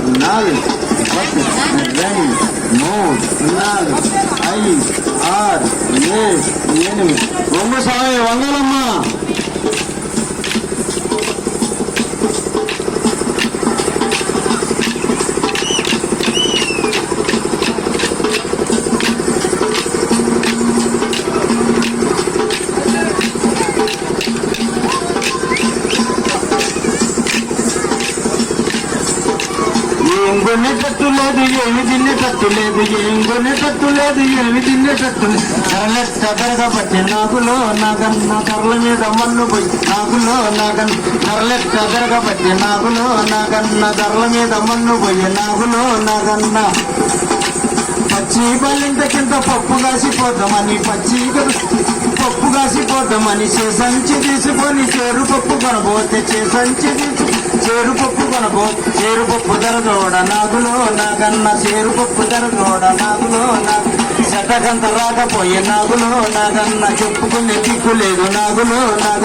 4 2 3 4 5 6 7 8 వంగ సాయి వంగలమ్మ కొనేటట్టు లేదు ఏమి తినేటట్టు లేదు ఏం కొనేటట్టు లేదు ఏమి తినేటట్టు ధరలెక్క పట్టి నాకులో నాకన్న ధరల మీద మన్ను పోయి నాకులో నాకన్న ధరలెక్క పట్టి నాకులో నాకన్న ధరల మీద మన్ను పోయి నాకులో నాకన్న పచ్చి బల్లింత కింద పప్పు కాసిపోతామని పప్పు కాసిపోతామని చేసంచి తీసుకొని చేరుపప్పు కొనబోతే చేసంచి చేరుపప్పు చేరుపప్పు ధర చూడ నాగులో నాకన్నా చేరుపప్పు ధర చూడ నాగులో నాకు చెట్టకంత రాకపోయే నాగులో నాకన్నా చెప్పుకునే దిక్కు లేదు నాగులో నాగ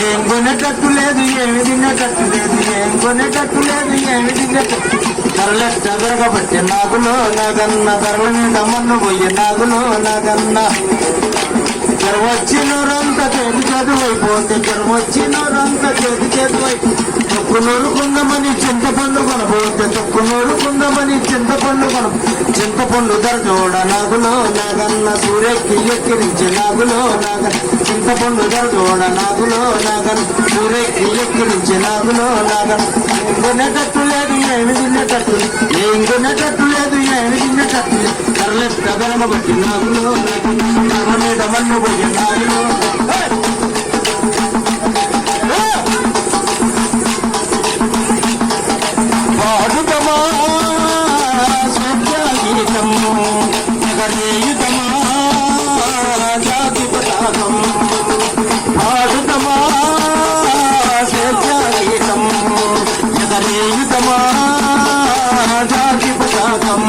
ఏం కొనేటట్టు లేదు ఏమి తినేటట్టు లేదు ఏం కొనేటట్టు లేదు ఏమి తినేటట్టు ధరలెక్క దొరకబట్టే నాగులో నాకన్నా ధరల మీద మన్ను పోయే నాగులో నాకన్నా జ్వరం వచ్చినోరంతా చేతి చదువైపోతే జ్వరం వచ్చినోరంతా చేతి చదువైపోతే తొక్కు నూరుకుందామని చింతపండు కొనబోతే తొక్కు నూరుకుందామని చింతపండు ధర చూడ నాగులో నాగన్న సూర్యకి ఎక్కిరించి నాగులో నాగ చింతపండు ధర చూడ నాగులో నాగన్న సూర్యకి ఎక్కిరించి నాగులో నాగన్న కొనేటట్టు లేదు ఏమి తినేటట్టు ఏం కొనేటట్టు లేదు ఏమి తినేటట్టు ధరలెక్క బట్టి నాగులో ధర మీద మన్ను పోయి నాగులో జాతి పతాకం